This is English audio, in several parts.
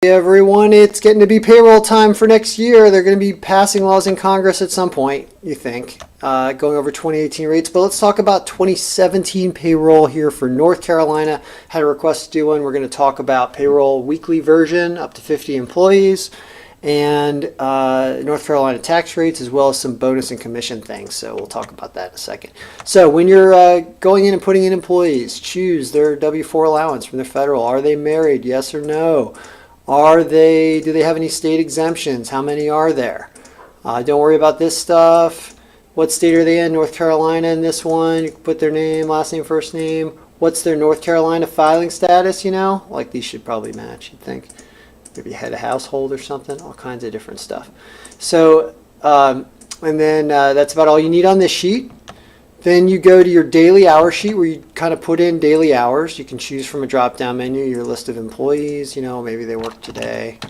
Hey everyone, it's getting to be payroll time for next year. They're going to be passing laws in Congress at some point, you think, going over 2018 rates. But let's talk about 2017 payroll here for North Carolina. Had a request to do one. We're going to talk about payroll weekly version up to 50 employees and North Carolina tax rates, as well as some bonus and commission things. So we'll talk about that in a second. So when you're going in and putting in employees, choose their W-4 allowance from the federal. Are they married? Yes or no? Do they have any state exemptions? How many are there? Don't worry about this stuff. What state are they in? North Carolina in this one. You can put their name, last name, first name. What's their North Carolina filing status, you know? Like these should probably match, you'd think. Maybe head of household or something. All kinds of different stuff. So, and then that's about all you need on this sheet. Then you go to your daily hour sheet where you kind of put in daily hours. You can choose from a drop-down menu your list of employees. You know, maybe they worked today,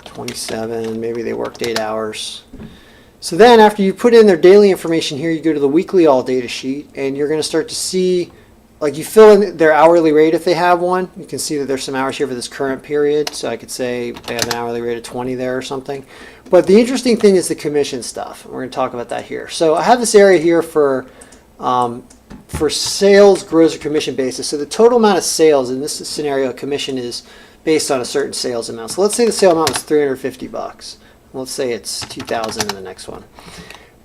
27, maybe they worked 8 hours. So then after you put in their daily information here, you go to the weekly all data sheet and you're going to start to see, like you fill in their hourly rate if they have one. You can see that there's some hours here for this current period. So I could say they have an hourly rate of 20 there or something. But the interesting thing is the commission stuff. We're going to talk about that here. So I have this area here for sales, gross, or commission basis. So the total amount of sales in this scenario, commission is based on a certain sales amount. So let's say the sale amount was $350. Let's say it's 2,000 in the next one.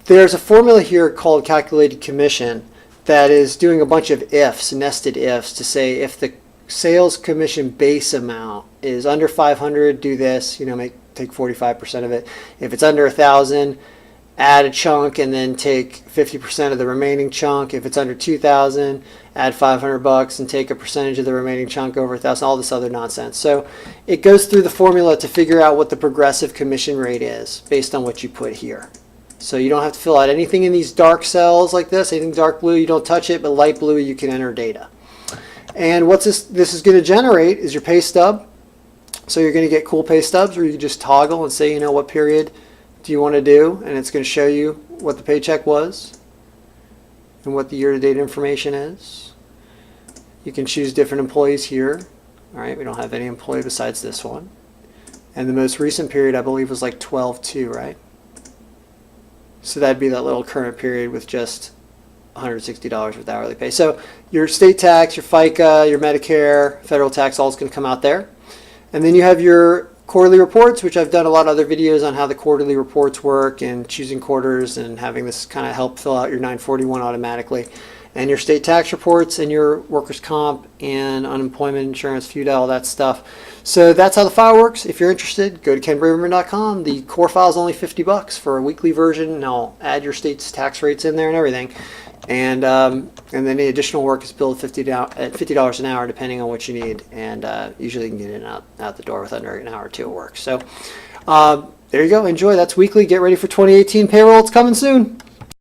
There's a formula here called calculated commission that is doing a bunch of ifs, nested ifs, to say if the sales commission base amount is under 500, do this, you know, take 45% of it. If it's under 1,000, add a chunk and then take 50% of the remaining chunk. If it's under 2,000, add $500 and take a percentage of the remaining chunk over 1,000, all this other nonsense. So it goes through the formula to figure out what the progressive commission rate is based on what you put here. So you don't have to fill out anything in these dark cells like this. Anything dark blue, you don't touch it, but light blue, you can enter data. And what this is going to generate is your pay stub. So you're going to get cool pay stubs where you just toggle and say, you know, what period do you want to do, and it's going to show you what the paycheck was and what the year-to-date information is. You can choose different employees here. All right, we don't have any employee besides this one. And the most recent period, I believe, was like 12/2, right? So that'd be that little current period with just $160 with hourly pay. So your state tax, your FICA, your Medicare, federal tax, all is going to come out there. And then you have your quarterly reports, which I've done a lot of other videos on how the quarterly reports work and choosing quarters and having this kind of help fill out your 941 automatically. And your state tax reports and your workers' comp and unemployment insurance, FUTA, all that stuff. So that's how the file works. If you're interested, go to kenbraverman.com. The core file is only $50 for a weekly version, and I'll add your state's tax rates in there and everything. And then the additional work is billed at $50 an hour, depending on what you need. And usually you can get in and out the door with under an hour or two of work. So there you go. Enjoy. That's weekly. Get ready for 2018 payroll. It's coming soon.